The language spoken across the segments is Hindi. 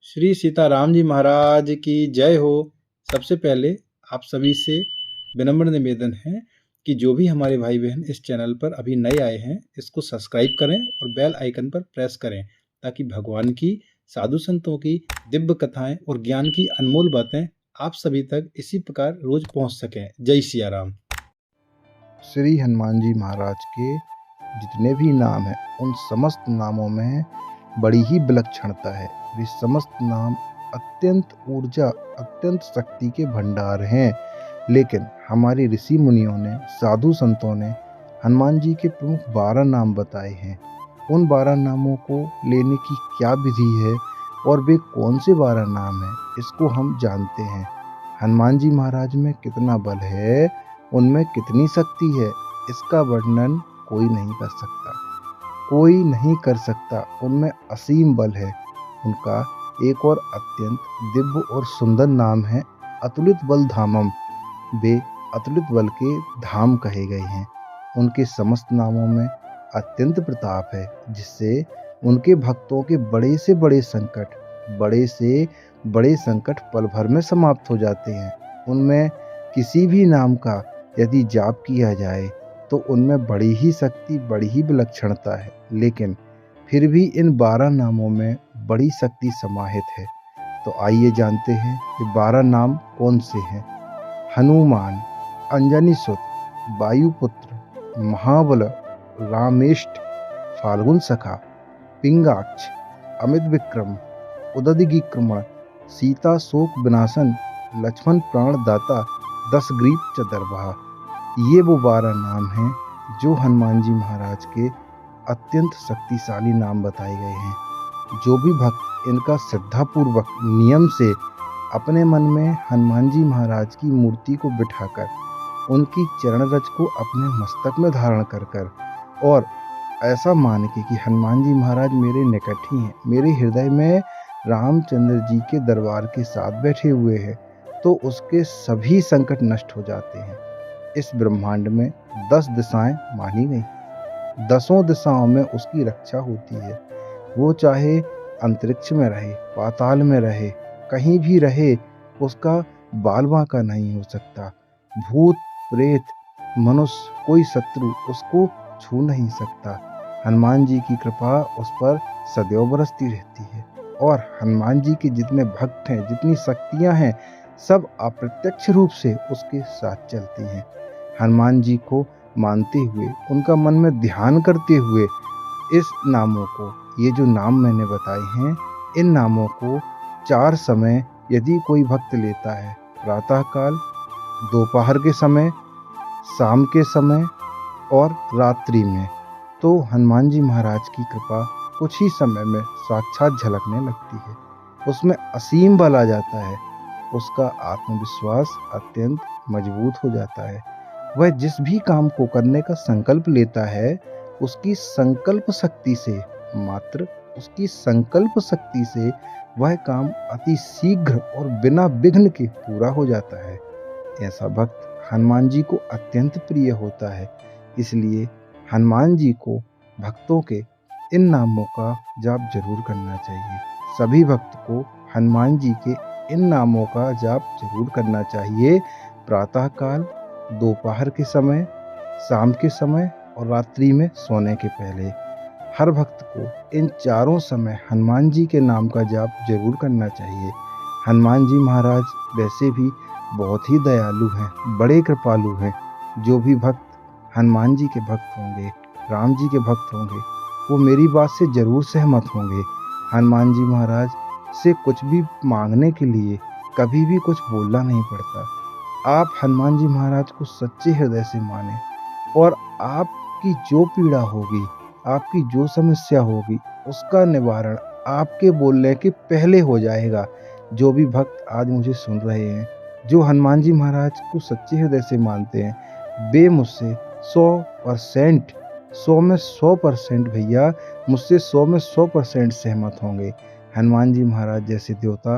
श्री सीताराम जी महाराज की जय हो। सबसे पहले आप सभी से विनम्र निवेदन है कि जो भी हमारे भाई बहन इस चैनल पर अभी नए आए हैं, इसको सब्सक्राइब करें और बेल आइकन पर प्रेस करें ताकि भगवान की, साधु संतों की दिव्य कथाएं और ज्ञान की अनमोल बातें आप सभी तक इसी प्रकार रोज पहुंच सकें। जय सिया राम। श्री हनुमान जी महाराज के जितने भी नाम हैं उन समस्त नामों में बड़ी ही विलक्षणता है। वे समस्त नाम अत्यंत ऊर्जा, अत्यंत शक्ति के भंडार हैं। लेकिन हमारे ऋषि मुनियों ने, साधु संतों ने हनुमान जी के प्रमुख 12 नाम बताए हैं। उन 12 नामों को लेने की क्या विधि है और वे कौन से 12 नाम हैं, इसको हम जानते हैं। हनुमान जी महाराज में कितना बल है, उनमें कितनी शक्ति है, इसका वर्णन कोई नहीं कर सकता, कोई नहीं कर सकता। उनमें असीम बल है। उनका एक और अत्यंत दिव्य और सुंदर नाम है अतुलित बल धामम। वे अतुलित बल के धाम कहे गए हैं। उनके समस्त नामों में अत्यंत प्रताप है, जिससे उनके भक्तों के बड़े से बड़े संकट पल भर में समाप्त हो जाते हैं। उनमें किसी भी नाम का यदि जाप किया जाए तो उनमें बड़ी ही शक्ति, बड़ी ही विलक्षणता है। लेकिन फिर भी इन 12 नामों में बड़ी शक्ति समाहित है। तो आइए जानते हैं कि 12 नाम कौन से हैं। हनुमान, अंजनी सुत, वायुपुत्र, महाबल, रामेष्ट, फाल्गुन सखा, पिंगाक्ष, अमित विक्रम, उदधिक्रमण, सीता शोक विनाशन, लक्ष्मण प्राण दाता, 10 ग्रीव चतुर्भा। ये वो 12 नाम हैं जो हनुमान जी महाराज के अत्यंत शक्तिशाली नाम बताए गए हैं। जो भी भक्त इनका श्रद्धापूर्वक नियम से अपने मन में हनुमान जी महाराज की मूर्ति को बिठाकर, उनकी चरण रज को अपने मस्तक में धारण कर और ऐसा मान के कि हनुमान जी महाराज मेरे निकट ही हैं, मेरे हृदय में रामचंद्र जी के दरबार के साथ बैठे हुए हैं, तो उसके सभी संकट नष्ट हो जाते हैं। इस ब्रह्मांड में 10 दिशाएं मानी गई, 10 दिशाओं में उसकी रक्षा होती है। वो चाहे अंतरिक्ष में रहे, पाताल में रहे, कहीं भी रहे, उसका बाल बांका नहीं हो सकता। भूत प्रेत मनुष्य कोई शत्रु उसको छू नहीं सकता। हनुमान जी की कृपा उस पर सदैव बरसती रहती है। और हनुमान जी के जितने भक्त हैं, जितनी शक्तियां हैं, सब अप्रत्यक्ष रूप से उसके साथ चलती हैं। हनुमान जी को मानते हुए, उनका मन में ध्यान करते हुए इस नामों को, ये जो नाम मैंने बताए हैं, इन नामों को 4 समय यदि कोई भक्त लेता है, प्रातः काल, दोपहर के समय, शाम के समय और रात्रि में, तो हनुमान जी महाराज की कृपा कुछ ही समय में साक्षात झलकने लगती है। उसमें असीम बल आ जाता है। उसका आत्मविश्वास अत्यंत मजबूत हो जाता है। वह जिस भी काम को करने का संकल्प लेता है, उसकी संकल्प शक्ति से, मात्र उसकी संकल्प शक्ति से वह काम अति शीघ्र और बिना विघ्न के पूरा हो जाता है। ऐसा भक्त हनुमान जी को अत्यंत प्रिय होता है। इसलिए हनुमान जी को भक्तों के इन नामों का जाप जरूर करना चाहिए। सभी भक्त को हनुमान जी के इन नामों का जाप जरूर करना चाहिए। प्रातः काल, दोपहर के समय, शाम के समय और रात्रि में सोने के पहले। हर भक्त को इन चारों समय हनुमान जी के नाम का जाप जरूर करना चाहिए। हनुमान जी महाराज वैसे भी बहुत ही दयालु हैं, बड़े कृपालु हैं। जो भी भक्त हनुमान जी के भक्त होंगे, राम जी के भक्त होंगे, वो मेरी बात से जरूर सहमत होंगे। हनुमान जी महाराज से कुछ भी मांगने के लिए कभी भी कुछ बोलना नहीं पड़ता। आप हनुमान जी महाराज को सच्चे हृदय से माने और आपकी जो पीड़ा होगी, आपकी जो समस्या होगी, उसका निवारण आपके बोलने के पहले हो जाएगा। जो भी भक्त आज मुझे सुन रहे हैं, जो हनुमान जी महाराज को सच्चे हृदय से मानते हैं, वे मुझसे 100%, 100 में 100% भैया, मुझसे 100 में 100% सहमत होंगे। हनुमान जी महाराज जैसे देवता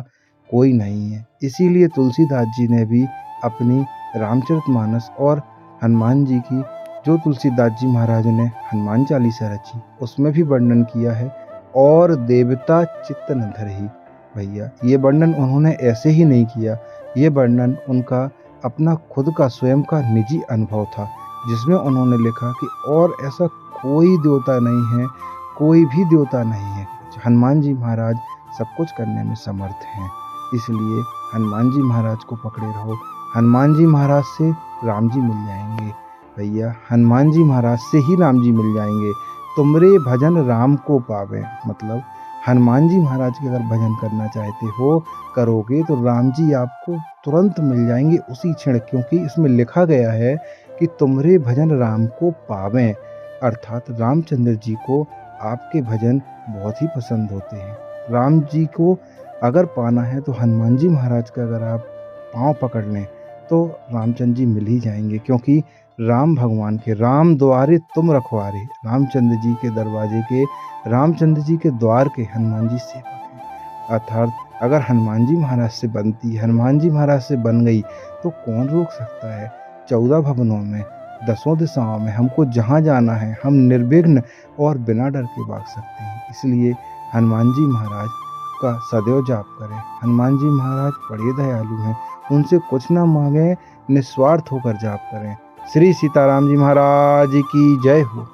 कोई नहीं है। इसीलिए तुलसीदास जी ने भी अपनी रामचरितमानस और हनुमान जी की, जो तुलसीदास जी महाराज ने हनुमान चालीसा रची, उसमें भी वर्णन किया है। और देवता चित्त न धरहि, भैया ये वर्णन उन्होंने ऐसे ही नहीं किया, ये वर्णन उनका अपना खुद का स्वयं का निजी अनुभव था, जिसमें उन्होंने लिखा कि और ऐसा कोई देवता नहीं है, कोई भी देवता नहीं है, हनुमान जी महाराज सब कुछ करने में समर्थ हैं। इसलिए हनुमान जी महाराज को पकड़े रहो, हनुमान जी महाराज से राम जी मिल जाएंगे। भैया हनुमान जी महाराज से ही राम जी मिल जाएंगे। तुमरे भजन राम को पावे, मतलब हनुमान जी महाराज के अगर भजन करना चाहते हो, करोगे तो राम जी आपको तुरंत मिल जाएंगे उसी क्षण, क्योंकि इसमें लिखा गया है कि तुमरे भजन राम को पावें, अर्थात रामचंद्र जी को आपके भजन बहुत ही पसंद होते हैं। राम जी को अगर पाना है तो हनुमान जी महाराज का अगर आप पाँव पकड़ लें तो रामचंद्र जी मिल ही जाएंगे, क्योंकि राम भगवान के राम द्वारे तुम रखवारे, रामचंद्र जी के दरवाजे के, रामचंद्र जी के द्वार के हनुमान जी सेवक हैं। अर्थात अगर हनुमान जी महाराज से बनती, हनुमान जी महाराज से बन गई तो कौन रोक सकता है। 14 भवनों में, 10 दिशाओं में हमको जहाँ जाना है हम निर्विघ्न और बिना डर के भाग सकते हैं। इसलिए हनुमान जी महाराज का सदैव जाप करें। हनुमान जी महाराज बड़े दयालु हैं, उनसे कुछ ना मांगें, निस्वार्थ होकर जाप करें। श्री सीताराम जी महाराज की जय हो।